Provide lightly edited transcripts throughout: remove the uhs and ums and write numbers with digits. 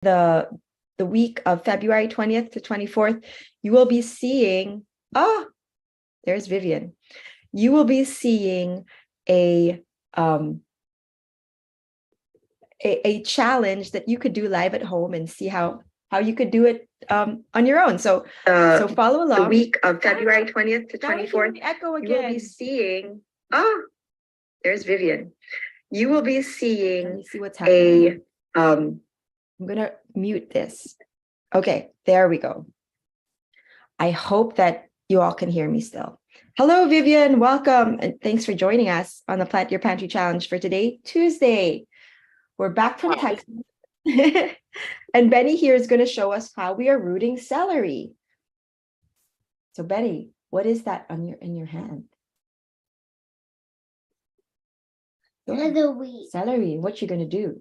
the week of February 20th to 24th, you will be seeing, there's Vivian. You will be seeing a challenge that you could do live at home and see how you could do it on your own. So follow along. The week of February 20th to 24th, echo again. You will be seeing, there's Vivian. You will be seeing. Let me see what's happening. I'm gonna mute this. Okay, there we go. I hope that you all can hear me still. Hello, Vivian, welcome, and thanks for joining us on the Plant Your Pantry Challenge for today, Tuesday. We're back from Texas. And Benny here is going to show us how we are rooting celery. So Benny, what is that in your hand? Celery. Celery. What you going to do?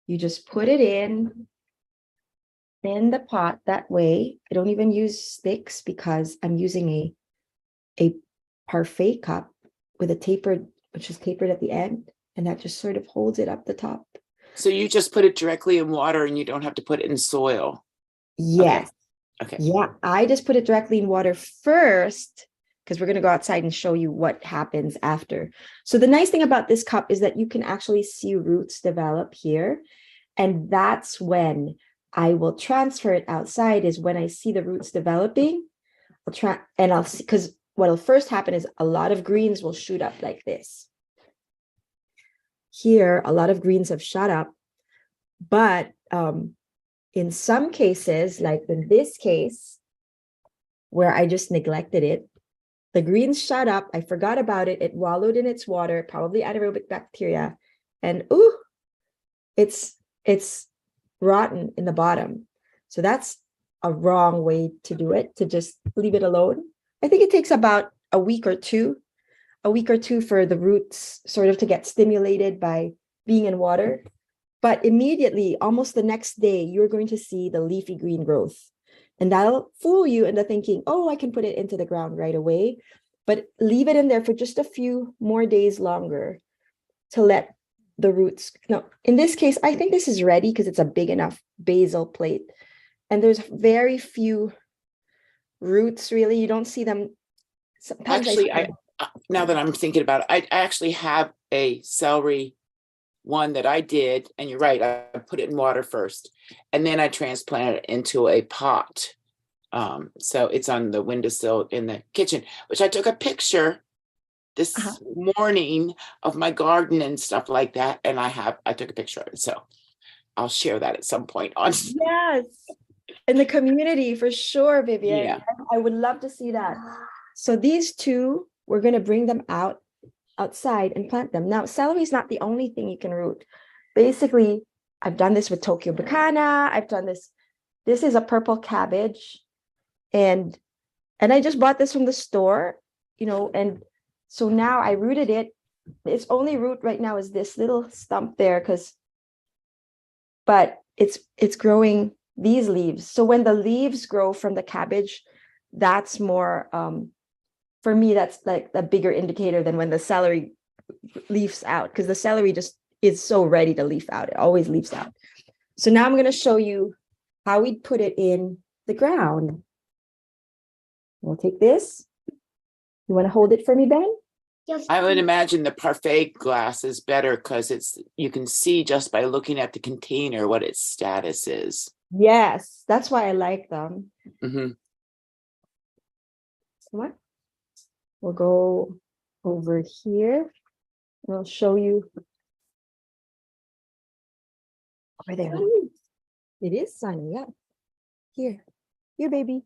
You just put it in the pot that way. I don't even use sticks because I'm using a parfait cup with which is tapered at the end, and that just sort of holds it up the top. So you just put it directly in water and you don't have to put it in soil? Yes. Okay. Yeah, I just put it directly in water first because we're going to go outside and show you what happens after. So the nice thing about this cup is that you can actually see roots develop here. And that's when I will transfer it outside, is when I see the roots developing. I'll see, because what will first happen is a lot of greens will shoot up like this. Here, a lot of greens have shot up, but in some cases, like in this case, where I just neglected it, the greens shot up, I forgot about it, it wallowed in its water, probably anaerobic bacteria, and it's rotten in the bottom. So that's a wrong way to do it, to just leave it alone. I think it takes about a week or two for the roots sort of to get stimulated by being in water. But immediately, almost the next day, you're going to see the leafy green growth. And that'll fool you into thinking, oh, I can put it into the ground right away. But leave it in there for just a few more days longer to let the roots. No, in this case, I think this is ready because it's a big enough basil plate. And there's very few roots, really. You don't see them. Sometimes actually, now that I'm thinking about it, I actually have a celery one that I did, and you're right, I put it in water first, and then I transplanted it into a pot. So it's on the windowsill in the kitchen, which I took a picture this morning of my garden and stuff like that, and I took a picture of it, so I'll share that at some point on. Yes, in the community for sure, Vivian. Yeah. I would love to see that. So these two, we're going to bring them outside and plant them. Now, celery is not the only thing you can root. Basically, I've done this with Tokyo Bacana. I've done this. This is a purple cabbage. And I just bought this from the store, and so now I rooted it. Its only root right now is this little stump there, but it's growing these leaves. So when the leaves grow from the cabbage, that's more, for me, that's like a bigger indicator than when the celery leaves out, because the celery just is so ready to leaf out. It always leaves out. So now I'm going to show you how we put it in the ground. We'll take this. You want to hold it for me, Ben? Yes. I would imagine the parfait glass is better because you can see just by looking at the container what its status is. Yes, that's why I like them. Mm-hmm. What? We'll go over here. And I'll show you over there. It is sunny, yeah. Here, baby.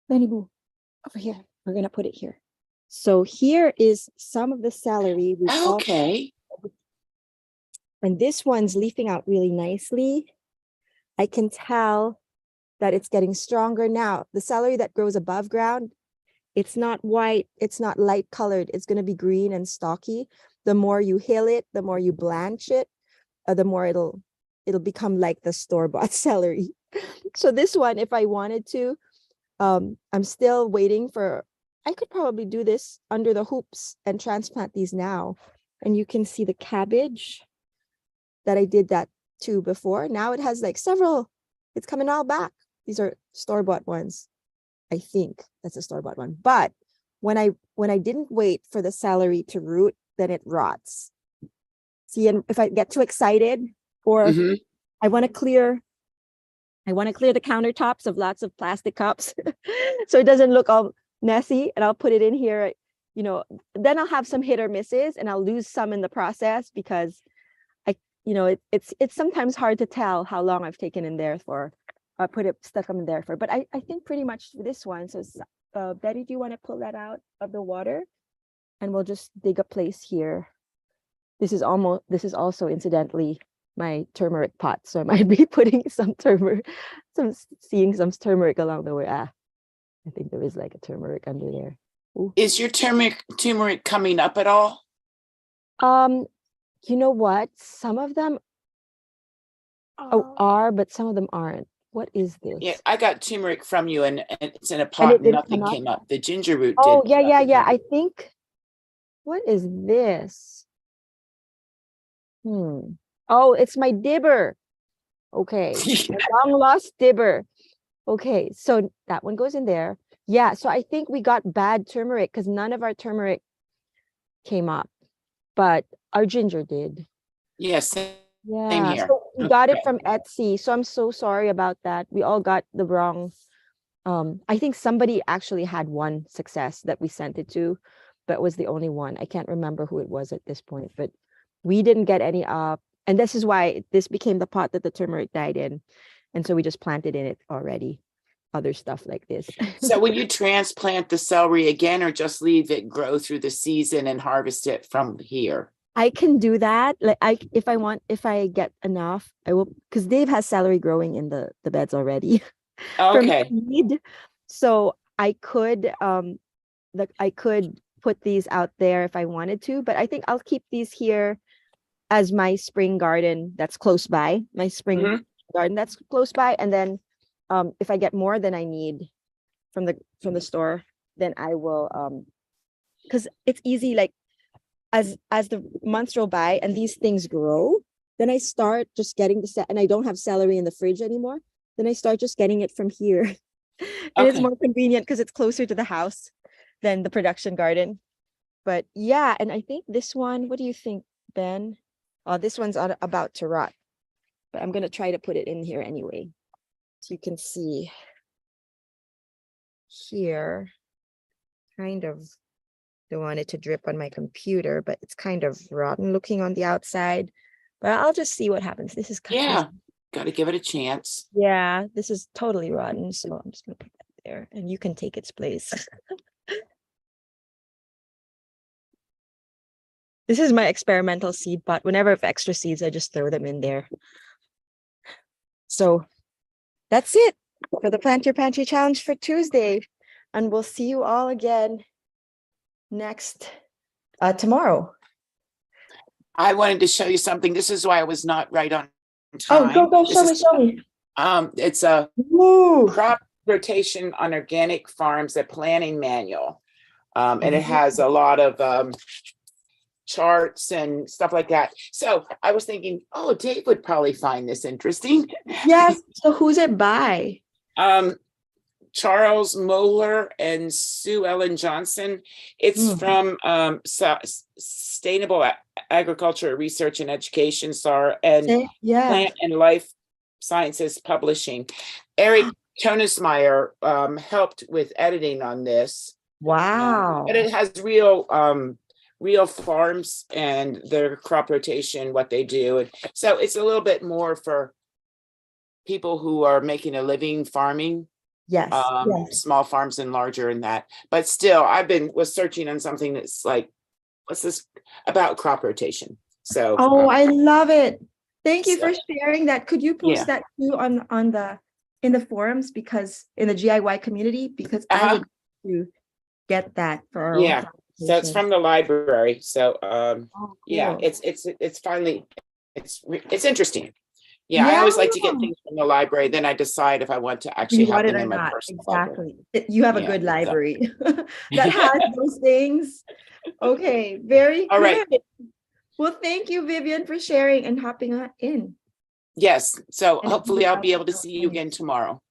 Benny Boo, over here. We're gonna put it here. So here is some of the celery. Okay. And this one's leafing out really nicely. I can tell that it's getting stronger now. The celery that grows above ground, it's not white, it's not light colored. It's going to be green and stocky. The more you hill it, the more you blanch it, the more it'll become like the store-bought celery. So this one, if I wanted to, I'm still waiting for, I could probably do this under the hoops and transplant these now. And you can see the cabbage that I did that two before. Now it has like several. It's coming all back. These are store-bought ones. I think that's a store-bought one. But when I didn't wait for the celery to root, then it rots. See, and if I get too excited or Mhm. I want to clear the countertops of lots of plastic cups so it doesn't look all messy, and I'll put it in here, then I'll have some hit or misses and I'll lose some in the process because it's sometimes hard to tell how long I've taken in there for, stuck them in there for. But I think pretty much this one. So Betty, do you want to pull that out of the water? And we'll just dig a place here. This is also incidentally my turmeric pot. So I might be putting some turmeric, seeing some turmeric along the way. I think there is like a turmeric under there. Ooh. Is your turmeric coming up at all? You know what? Some of them are, but some of them aren't. What is this? Yeah, I got turmeric from you, and it's in a pot. And nothing came up. The ginger root did. Oh, yeah. I think. What is this? Oh, it's my dibber. Okay, my long lost dibber. Okay, so that one goes in there. Yeah, so I think we got bad turmeric because none of our turmeric came up, but our ginger did. Yes, same Yeah, here. so we got it from Etsy. So I'm so sorry about that. We all got the wrong. I think somebody actually had one success that we sent it to, but was the only one. I can't remember who it was at this point, but we didn't get any up. And this is why this became the pot that the turmeric died in. And so we just planted in it already. Other stuff like this. So will you transplant the celery again, or just leave it grow through the season and harvest it from here? I can do that. Like if I get enough, I will, because Dave has celery growing in the beds already. Okay. From seed. So I could put these out there if I wanted to, but I think I'll keep these here as my spring garden that's close by. My spring garden that's close by, and then if I get more than I need from the store, then I will because it's easy, like as the months roll by and these things grow, then I start just getting and I don't have celery in the fridge anymore. Then I start just getting it from here. And it's more convenient because it's closer to the house than the production garden. But yeah, and I think this one, what do you think, Ben? Oh, this one's about to rot, but I'm going to try to put it in here anyway. So you can see here, kind of don't want it to drip on my computer, but it's kind of rotten looking on the outside. But I'll just see what happens. This is got to give it a chance. Yeah, this is totally rotten. So I'm just going to put that there and you can take its place. This is my experimental seed pot. Whenever I have extra seeds, I just throw them in there. So that's it for the Plant Your Pantry Challenge for Tuesday. And we'll see you all again tomorrow. I wanted to show you something. This is why I was not right on time. Oh, go, show me. It's a crop rotation on organic farms, a planning manual. And it has a lot of charts and stuff like that. So I was thinking, oh, Dave would probably find this interesting. Yes. So who's it by? Charles Moeller and Sue Ellen Johnson. It's from Sustainable Agriculture Research and Education, SAR, and Plant and Life Sciences Publishing. Eric Tonesmeyer helped with editing on this. Wow. But it has real farms and their crop rotation, what they do. And so it's a little bit more for people who are making a living farming. Yes. Small farms and larger in that. But still, was searching on something that's like, what's this about crop rotation? So I love it. Thank you for sharing that. Could you post that too in the forums, because in the GIY community, because I would to get that for our own. So it's from the library. So cool. It's finally it's interesting. Yeah, I always like to get things from the library. Then I decide if I want to actually have them in my personal library. You have a good library that has those things. Okay, very good. Well, thank you, Vivian, for sharing and hopping in. Yes, so And hopefully I'll be able to I'll see you send it. again tomorrow.